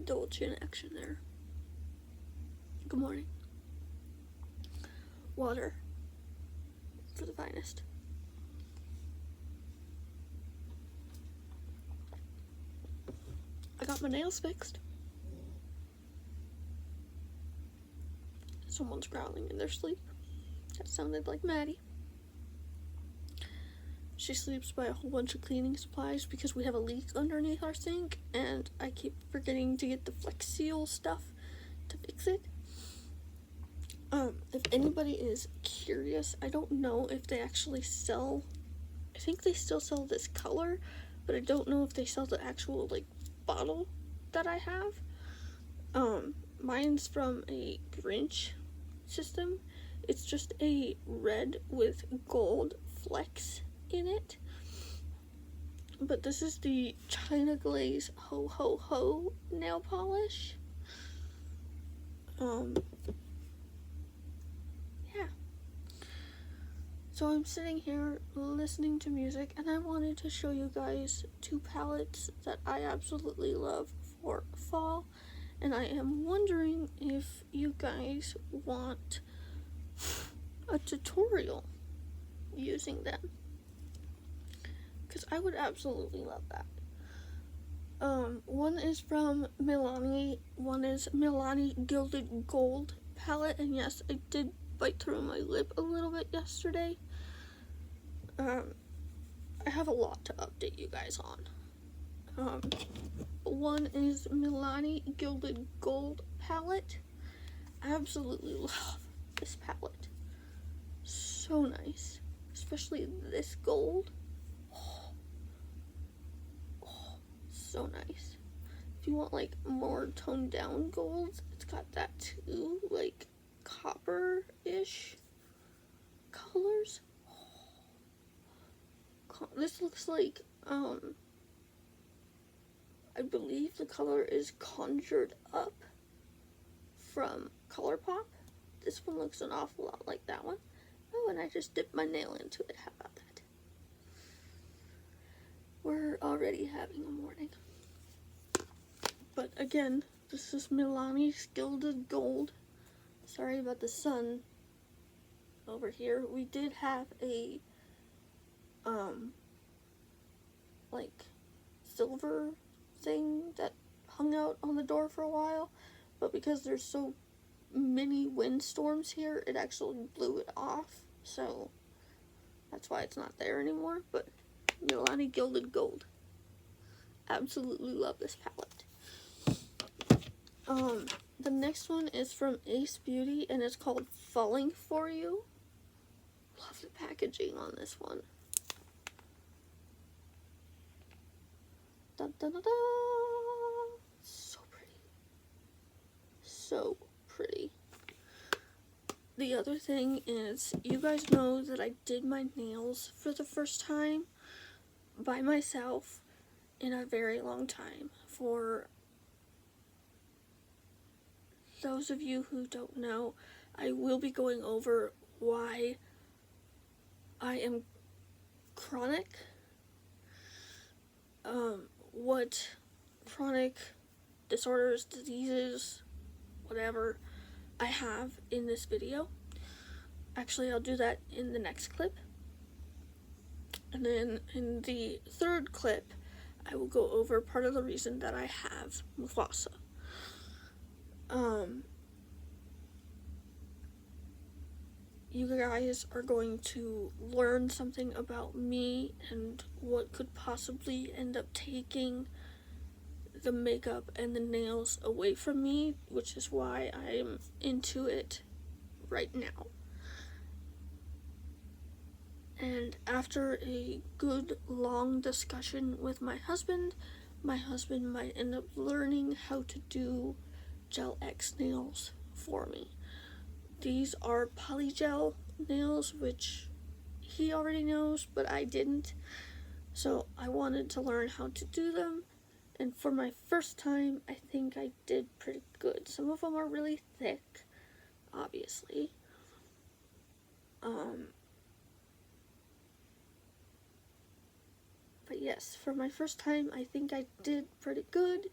indulge in action there. Good morning. Water for the finest. I got my nails fixed. Someone's growling in their sleep. That sounded like Maddie. She sleeps by a whole bunch of cleaning supplies because we have a leak underneath our sink, and I keep forgetting to get the Flex Seal stuff to fix it. If anybody is curious, I don't know if they actually sell, I think they still sell this color, but I don't know if they sell the actual, like, bottle that I have. Mine's from a Grinch system. It's just a red with gold flecks in it. But this is the China Glaze Ho Ho Ho nail polish. Yeah. So I'm sitting here listening to music, and I wanted to show you guys two palettes that I absolutely love for fall, and I am wondering if you guys want a tutorial using them, because I would absolutely love that. One is from Milani, one is Milani Gilded Gold palette, and yes, I did bite through my lip a little bit yesterday. I have a lot to update you guys on. One is Milani Gilded Gold palette. I absolutely love this palette. So nice, especially this gold. So nice. If you want like more toned down golds, it's got that too, like copper-ish colors. This looks like, I believe the color is Conjured Up from ColourPop. This one looks an awful lot like that one. Oh, and I just dipped my nail into it. How about that? We're already having a morning. But again, this is Milani's Gilded Gold. Sorry about the sun over here. We did have a, like, silver thing that hung out on the door for a while. But because there's so many windstorms here, it actually blew it off. So, that's why it's not there anymore. But Milani Gilded Gold. Absolutely love this palette. The next one is from Ace Beauty, and it's called Falling For You. Love the packaging on this one. Da, da, da, da. So pretty. So pretty. The other thing is, you guys know that I did my nails for the first time by myself in a very long time. For those of you who don't know, I will be going over why I am chronic, what chronic disorders, diseases, whatever I have in this video. Actually, I'll do that in the next clip. And then in the third clip, I will go over part of the reason that I have mufasa. You guys are going to learn something about me and what could possibly end up taking the makeup and the nails away from me, which is why I'm into it right now. And after a good long discussion with my husband might end up learning how to do Gel X nails for me. These are polygel nails, which he already knows, but I didn't. So I wanted to learn how to do them. And for my first time, I think I did pretty good. Some of them are really thick, obviously. But yes, for my first time, I think I did pretty good.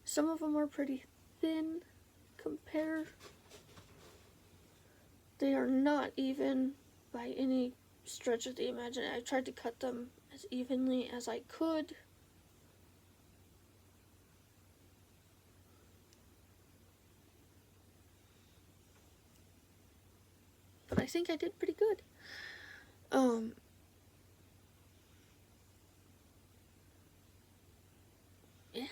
Some of them are pretty thin compared. They are not even by any stretch of the imagination. I tried to cut them as evenly as I could. But I think I did pretty good. Yeah.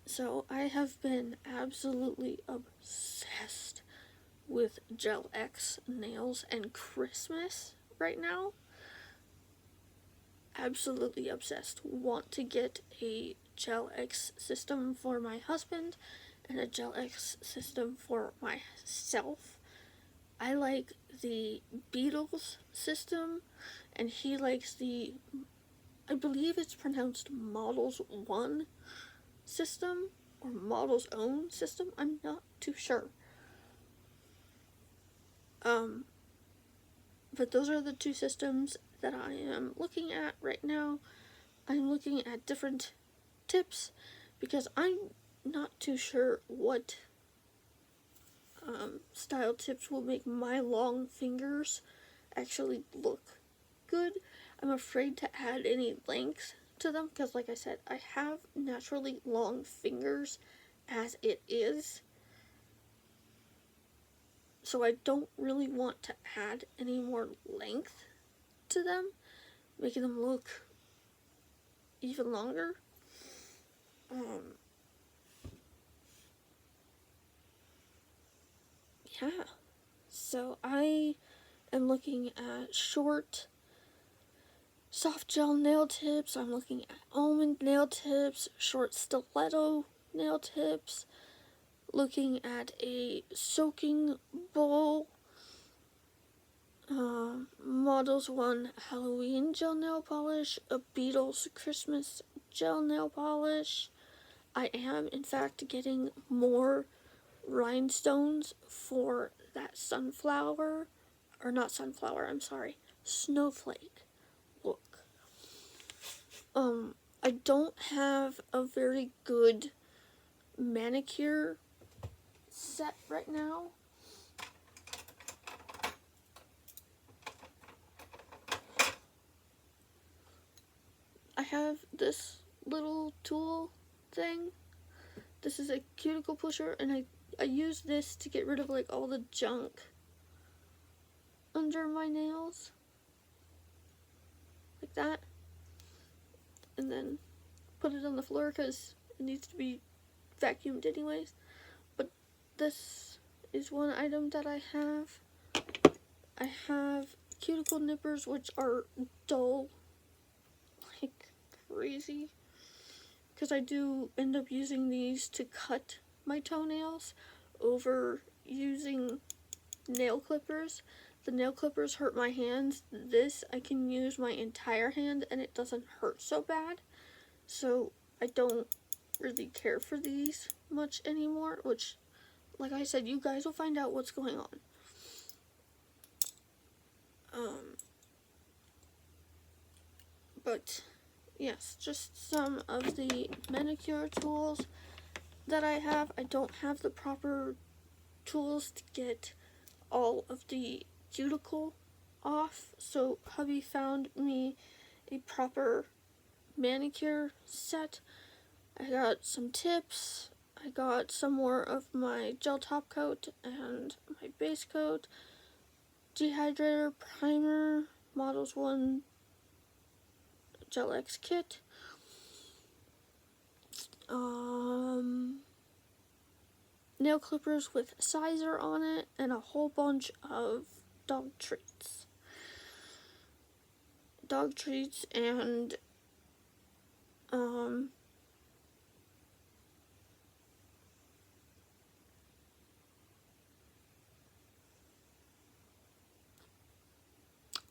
So I have been absolutely obsessed with Gel X nails and Christmas right now. Absolutely obsessed. Want to get a Gel X system for my husband and a Gel X system for myself. I like the Beatles system, and he likes the, I believe it's pronounced Models 1 system, or Model's Own system. I'm not too sure. But those are the two systems that I am looking at right now. I'm looking at different tips because I'm not too sure what style tips will make my long fingers actually look good. I'm afraid to add any length to them because, like I said, I have naturally long fingers as it is. So I don't really want to add any more length to them, making them look even longer. Yeah. So I am looking at short, soft gel nail tips. I'm looking at almond nail tips, short stiletto nail tips, looking at a soaking bowl, Models 1 Halloween gel nail polish, a Beatles Christmas gel nail polish. I am, in fact, getting more rhinestones for that sunflower, or not sunflower, I'm sorry, snowflake look. I don't have a very good manicure set right now. I have this little tool thing. This is a cuticle pusher, and I use this to get rid of like all the junk under my nails, like that, and then put it on the floor because it needs to be vacuumed anyways. But this is one item that I have. I have cuticle nippers, which are dull like crazy, because I do end up using these to cut my toenails over using nail clippers. The nail clippers hurt my hands. This, I can use my entire hand and it doesn't hurt so bad. So I don't really care for these much anymore, which, like I said, you guys will find out what's going on. But yes, just some of the manicure tools that I have. I don't have the proper tools to get all of the cuticle off, so hubby found me a proper manicure set. I got some tips, I got some more of my gel top coat and my base coat, dehydrator, primer, Models 1 Gel X kit, nail clippers with sizer on it, and a whole bunch of dog treats. And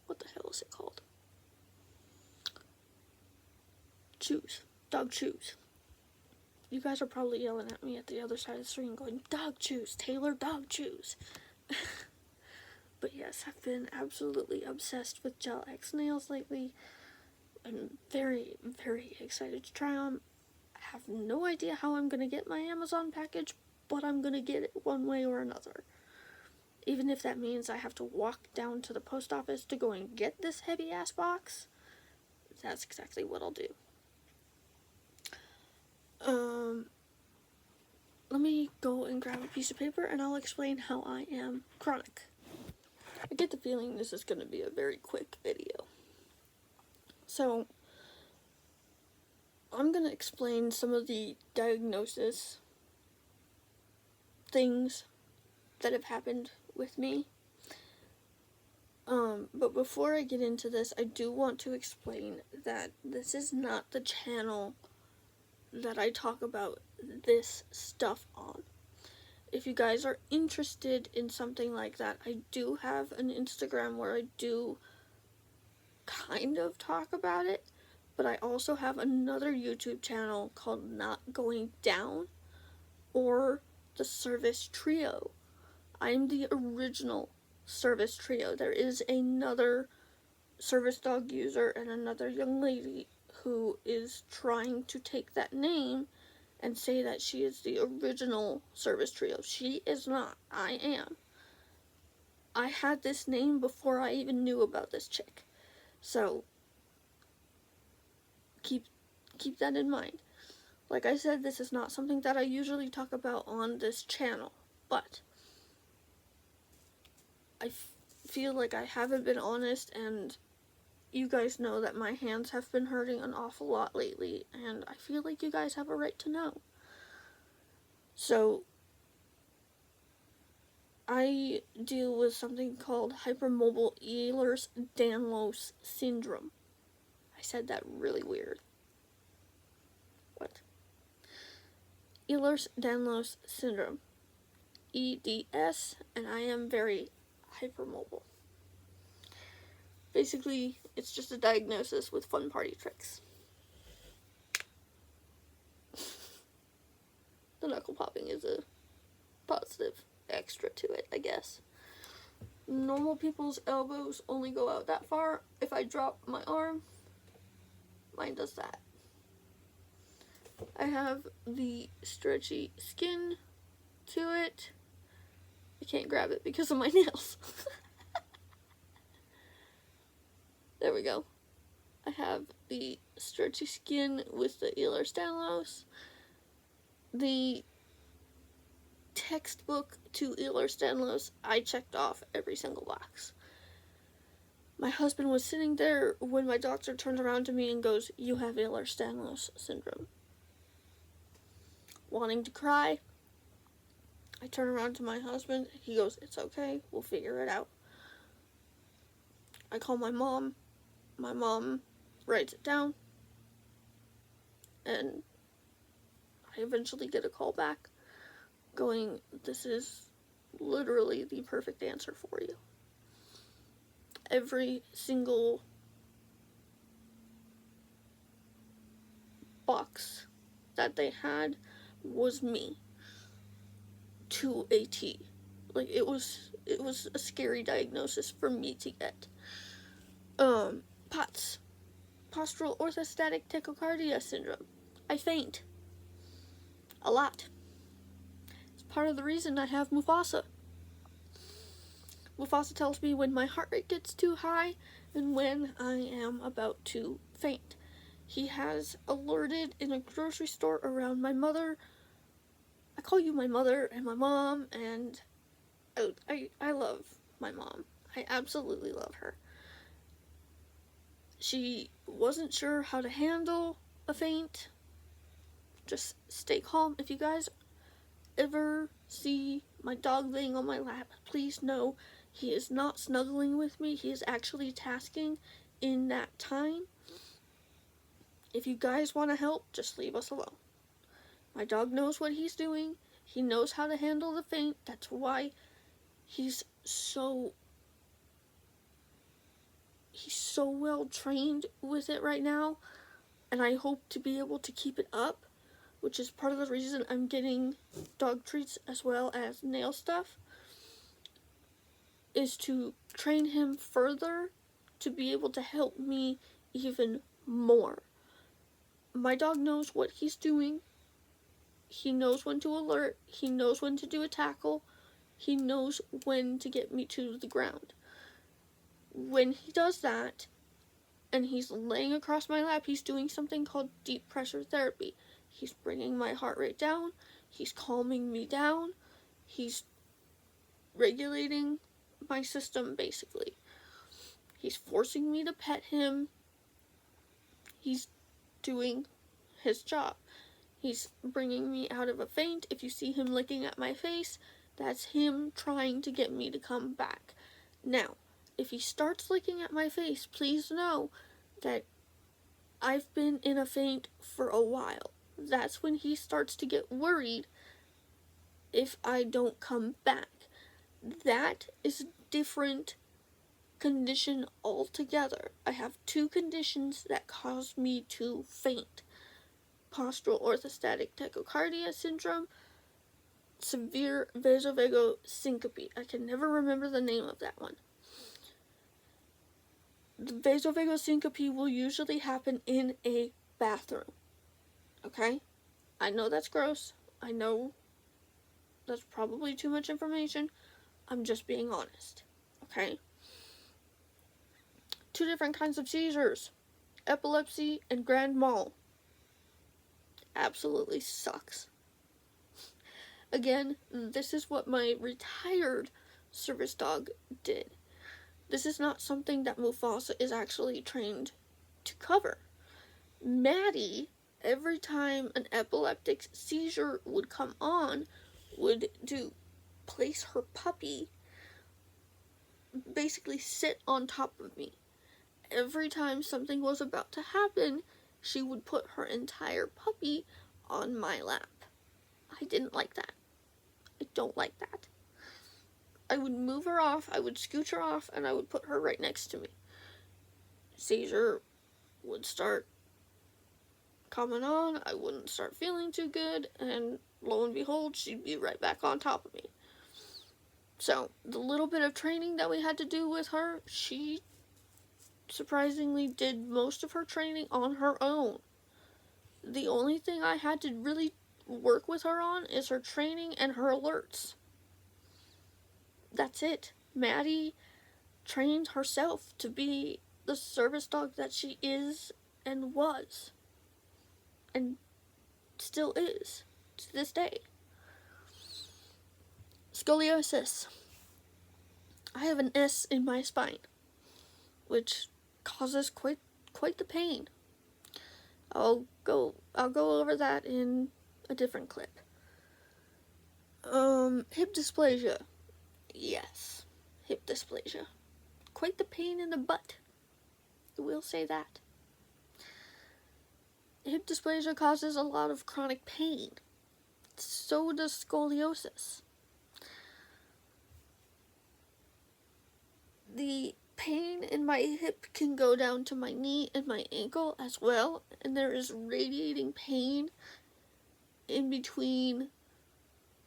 what the hell is it called? Chews. Dog chews. You guys are probably yelling at me at the other side of the screen going, dog chews, Taylor, dog chews. But yes, I've been absolutely obsessed with Gel X nails lately. I'm very, very excited to try them. have no idea how I'm gonna get my Amazon package, but I'm gonna get it one way or another. Even if that means I have to walk down to the post office to go and get this heavy ass box, that's exactly what I'll do. Let me go and grab a piece of paper and I'll explain how I am chronic. I get the feeling this is going to be a very quick video. So, I'm going to explain some of the diagnosis things that have happened with me. But before I get into this, I do want to explain that this is not the channel that I talk about this stuff on. If you guys are interested in something like that, I do have an Instagram where I do kind of talk about it, but I also have another YouTube channel called Not Going Down, or the Service Trio. I'm the original Service Trio. There is another service dog user and another young lady who is trying to take that name and say that she is the original Service Trio. She is not. I am. I had this name before I even knew about this chick. So, keep that in mind. Like I said, this is not something that I usually talk about on this channel, but I feel like I haven't been honest, and you guys know that my hands have been hurting an awful lot lately, and I feel like you guys have a right to know. So, I deal with something called hypermobile Ehlers-Danlos syndrome. I said that really weird. What? Ehlers-Danlos syndrome. EDS, and I am very hypermobile. Basically, it's just a diagnosis with fun party tricks. The knuckle popping is a positive extra to it, I guess. Normal people's elbows only go out that far. If I drop my arm, mine does that. I have the stretchy skin to it. I can't grab it because of my nails. There we go. I have the stretchy skin with the Ehlers-Danlos. The textbook to Ehlers-Danlos, I checked off every single box. My husband was sitting there when my doctor turned around to me and goes, "You have Ehlers-Danlos syndrome." Wanting to cry, I turn around to my husband. He goes, "It's okay, we'll figure it out." I call my mom. My mom writes it down, and I eventually get a call back going, "This is literally the perfect answer for you." Every single box that they had was me to a T. Like, it was a scary diagnosis for me to get. POTS, postural orthostatic tachycardia syndrome. I faint a lot. It's part of the reason I have Mufasa. Mufasa tells me when my heart rate gets too high and when I am about to faint. He has alerted in a grocery store around my mother. I call you my mother and my mom, and I love my mom. I absolutely love her. She wasn't sure how to handle a faint. Just stay calm. If you guys ever see my dog laying on my lap, please know he is not snuggling with me. He is actually tasking in that time. If you guys want to help, just leave us alone. My dog knows what he's doing. He knows how to handle the faint. That's why he's so well trained with it right now, and I hope to be able to keep it up, which is part of the reason I'm getting dog treats as well as nail stuff, is to train him further to be able to help me even more. My dog knows what he's doing. He knows when to alert. He knows when to do a tackle. He knows when to get me to the ground. When he does that, and he's laying across my lap, he's doing something called deep pressure therapy. He's bringing my heart rate down. He's calming me down. He's regulating my system, basically. He's forcing me to pet him. He's doing his job. He's bringing me out of a faint. If you see him licking at my face, that's him trying to get me to come back. Now, if he starts licking at my face, please know that I've been in a faint for a while. That's when he starts to get worried if I don't come back. That is a different condition altogether. I have two conditions that cause me to faint. Postural orthostatic tachycardia syndrome, severe vasovagal syncope. I can never remember the name of that one. The vasovagal syncope will usually happen in a bathroom. Okay? I know that's gross. I know that's probably too much information. I'm just being honest. Okay? Two different kinds of seizures. Epilepsy and grand mal. Absolutely sucks. Again, this is what my retired service dog did. This is not something that Mufasa is actually trained to cover. Maddie, every time an epileptic seizure would come on, would place her puppy, basically sit on top of me. Every time something was about to happen, she would put her entire puppy on my lap. I didn't like that. I don't like that. I would move her off, I would scooch her off, and I would put her right next to me. Seizure would start coming on, I wouldn't start feeling too good, and lo and behold, she'd be right back on top of me. So, the little bit of training that we had to do with her, she surprisingly did most of her training on her own. The only thing I had to really work with her on is her training and her alerts. That's it. Maddie trained herself to be the service dog that she is and was. And still is to this day. Scoliosis. I have an S in my spine, which causes quite the pain. I'll go over that in a different clip. Hip dysplasia. Yes, hip dysplasia. Quite the pain in the butt. I will say that. Hip dysplasia causes a lot of chronic pain. So does scoliosis. The pain in my hip can go down to my knee and my ankle as well, and there is radiating pain in between,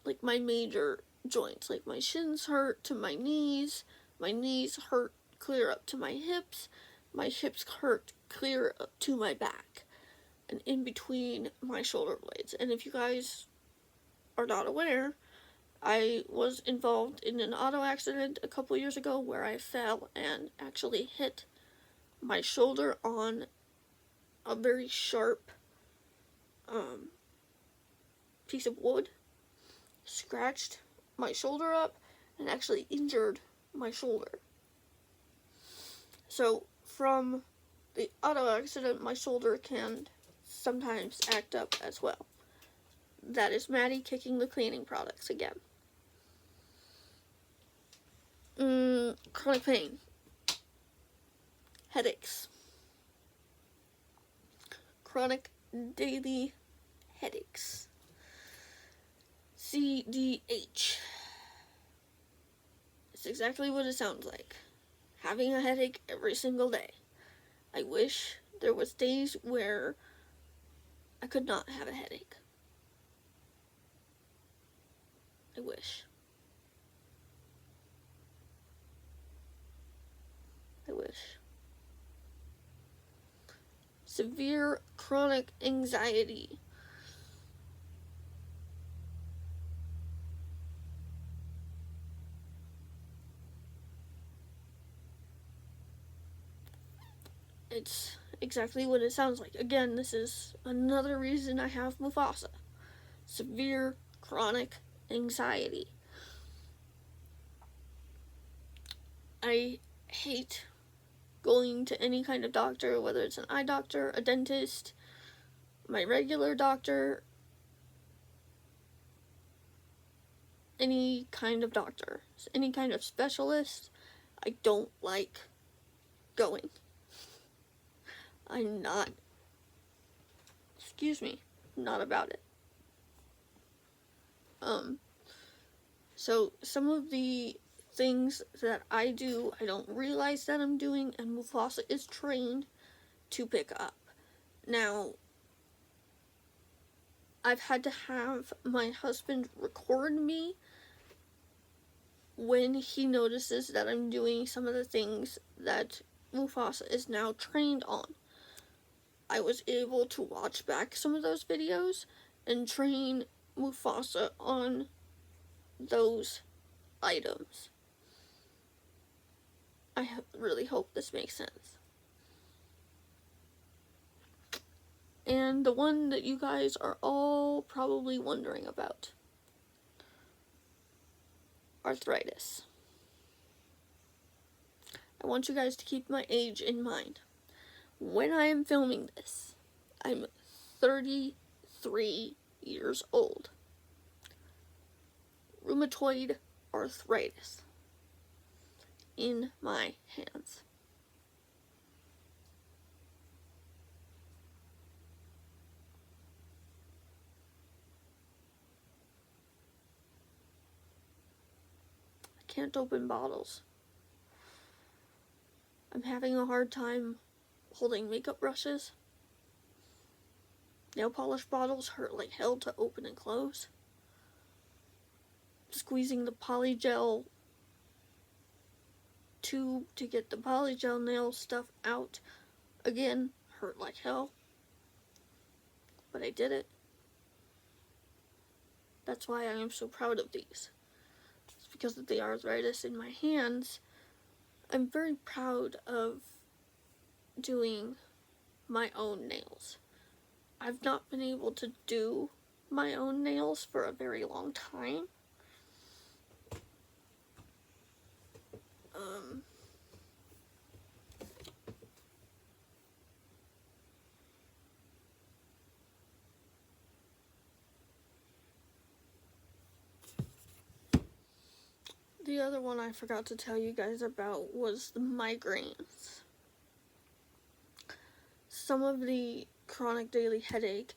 like, my major joints. Like, my shins hurt to my knees hurt clear up to my hips hurt clear up to my back, and in between my shoulder blades. And if you guys are not aware, I was involved in an auto accident a couple years ago where I fell and actually hit my shoulder on a very sharp piece of wood, scratched my shoulder up, and actually injured my shoulder. So from the auto accident, my shoulder can sometimes act up as well. That is Maddie kicking the cleaning products again. Chronic pain. Headaches. Chronic daily headaches. CDH. It's exactly what it sounds like. Having a headache every single day. I wish there was days where I could not have a headache. I wish. severe chronic anxiety. It's exactly what it sounds like. Again, this is another reason I have mufasa. Severe chronic anxiety. I hate going to any kind of doctor, whether it's an eye doctor, a dentist, my regular doctor, any kind of doctor, any kind of specialist. I don't like going. I'm not, not about it. So some of the things that I do, I don't realize that I'm doing, and Mufasa is trained to pick up. Now, I've had to have my husband record me when he notices that I'm doing some of the things that Mufasa is now trained on. I was able to watch back some of those videos and train Mufasa on those items. I really hope this makes sense. And the one that you guys are all probably wondering about: arthritis. I want you guys to keep my age in mind. When I am filming this, I'm 33 years old. Rheumatoid arthritis in my hands. I can't open bottles. I'm having a hard time holding makeup brushes. Nail polish bottles hurt like hell to open and close. Squeezing the polygel tube to get the polygel nail stuff out, again, hurt like hell. But I did it. That's why I am so proud of these. It's because of the arthritis in my hands. I'm very proud of doing my own nails. I've not been able to do my own nails for a very long time. The other one I forgot to tell you guys about was the migraines. Some of the chronic daily headache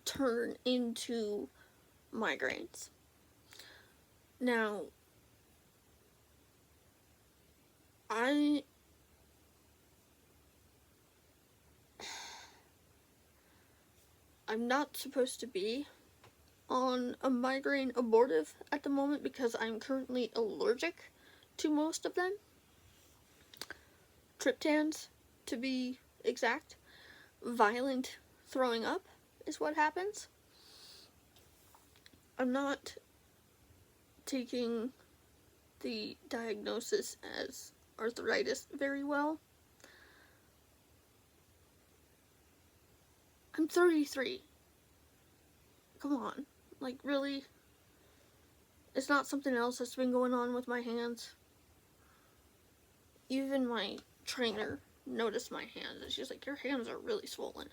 turn into migraines. Now, I'm not supposed to be on a migraine abortive at the moment because I'm currently allergic to most of them. Triptans, to be exact. Violent throwing up is what happens. I'm not taking the diagnosis as arthritis very well. I'm 33. Come on. Like, really? It's not something else that's been going on with my hands. Even my trainer noticed my hands, and she's like, your hands are really swollen.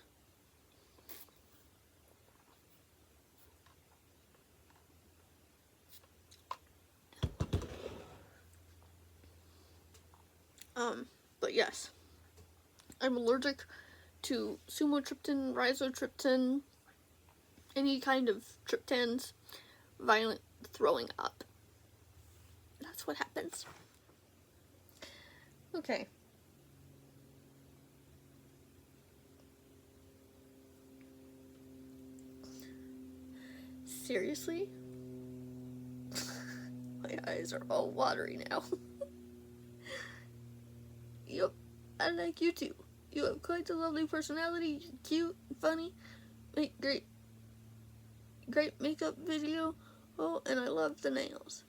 But yes, I'm allergic to sumatriptan, rizatriptan, any kind of triptans, violent throwing up. That's what happens. Okay. Seriously? My eyes are all watery now. Yup, I like you too. You have quite a lovely personality, cute, funny, make great makeup video. Oh, and I love the nails.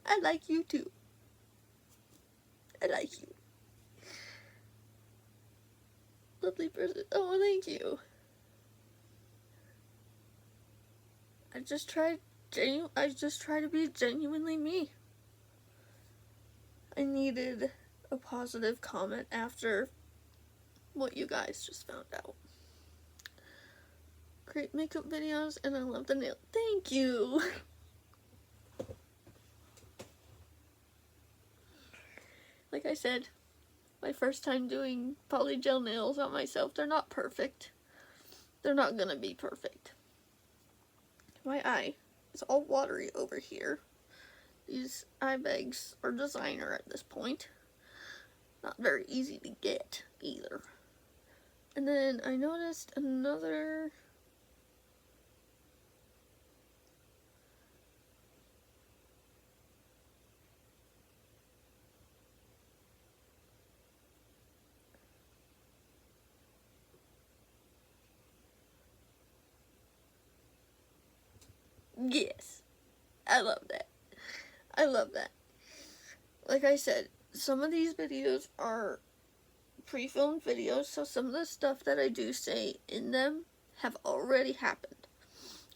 I like you too. I like you. Lovely person. Oh, thank you. I just try to be genuinely me. I needed a positive comment after what you guys just found out. Great makeup videos, and I love the nail. Thank you. Like I said, my first time doing polygel nails on myself. They're not perfect. They're not gonna be perfect. My eye is all watery over here. These eye bags are designer at this point. Not very easy to get either. And then I noticed another... Yes, I love that. I love that. Like I said, some of these videos are pre-filmed videos, so some of the stuff that I do say in them have already happened.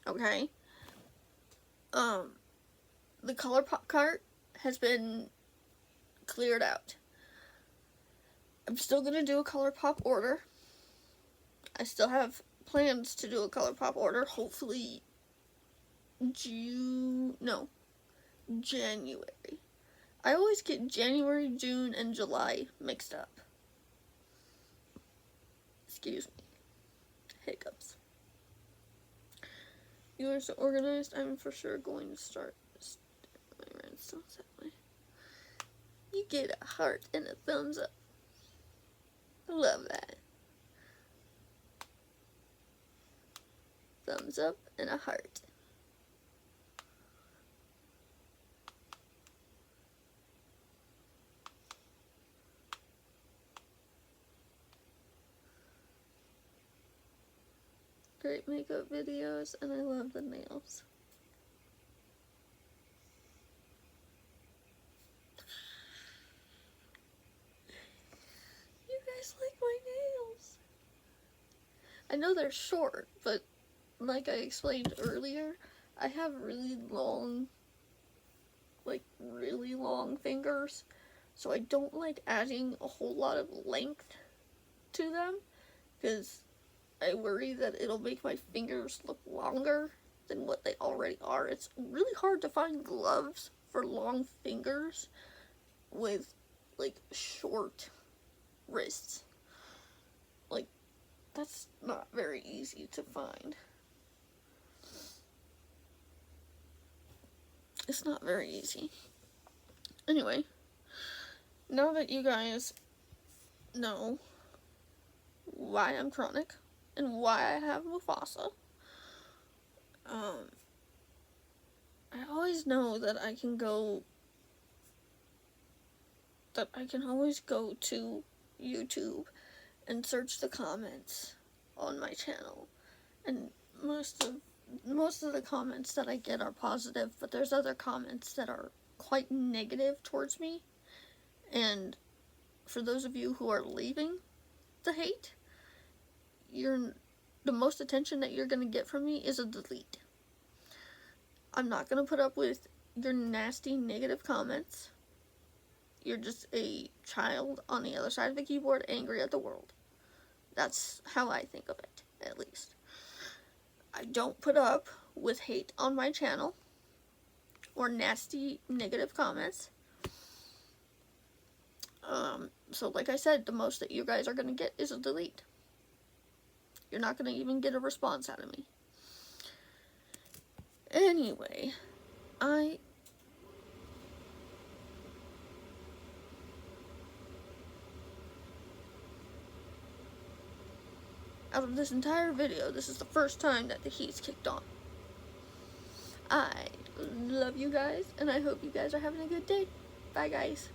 Okay? The ColourPop cart has been cleared out. I'm still gonna do a ColourPop order. I still have plans to do a ColourPop order, hopefully January. I always get January, June, and July mixed up. Excuse me. Hiccups. You are so organized. I'm for sure going to start my rhinestones that way. You get a heart and a thumbs up. I love that. Thumbs up and a heart. Great makeup videos, and I love the nails. You guys like my nails? I know they're short, but like I explained earlier, I have really long fingers, so I don't like adding a whole lot of length to them, because I worry that it'll make my fingers look longer than what they already are. It's really hard to find gloves for long fingers with, like, short wrists. Like, that's not very easy to find. It's not very easy. Anyway, now that you guys know why I'm chronic and why I have Mufasa, I always know that I can always go to YouTube and search the comments on my channel, and most of the comments that I get are positive, but there's other comments that are quite negative towards me, and for those of you who are leaving the hate, the most attention that you're going to get from me is a delete. I'm not going to put up with your nasty negative comments. You're just a child on the other side of the keyboard angry at the world. That's how I think of it, at least. I don't put up with hate on my channel or nasty negative comments. So like I said, the most that you guys are going to get is a delete. You're not going to even get a response out of me. Anyway, out of this entire video, this is the first time that the heat's kicked on. I love you guys, and I hope you guys are having a good day. Bye, guys.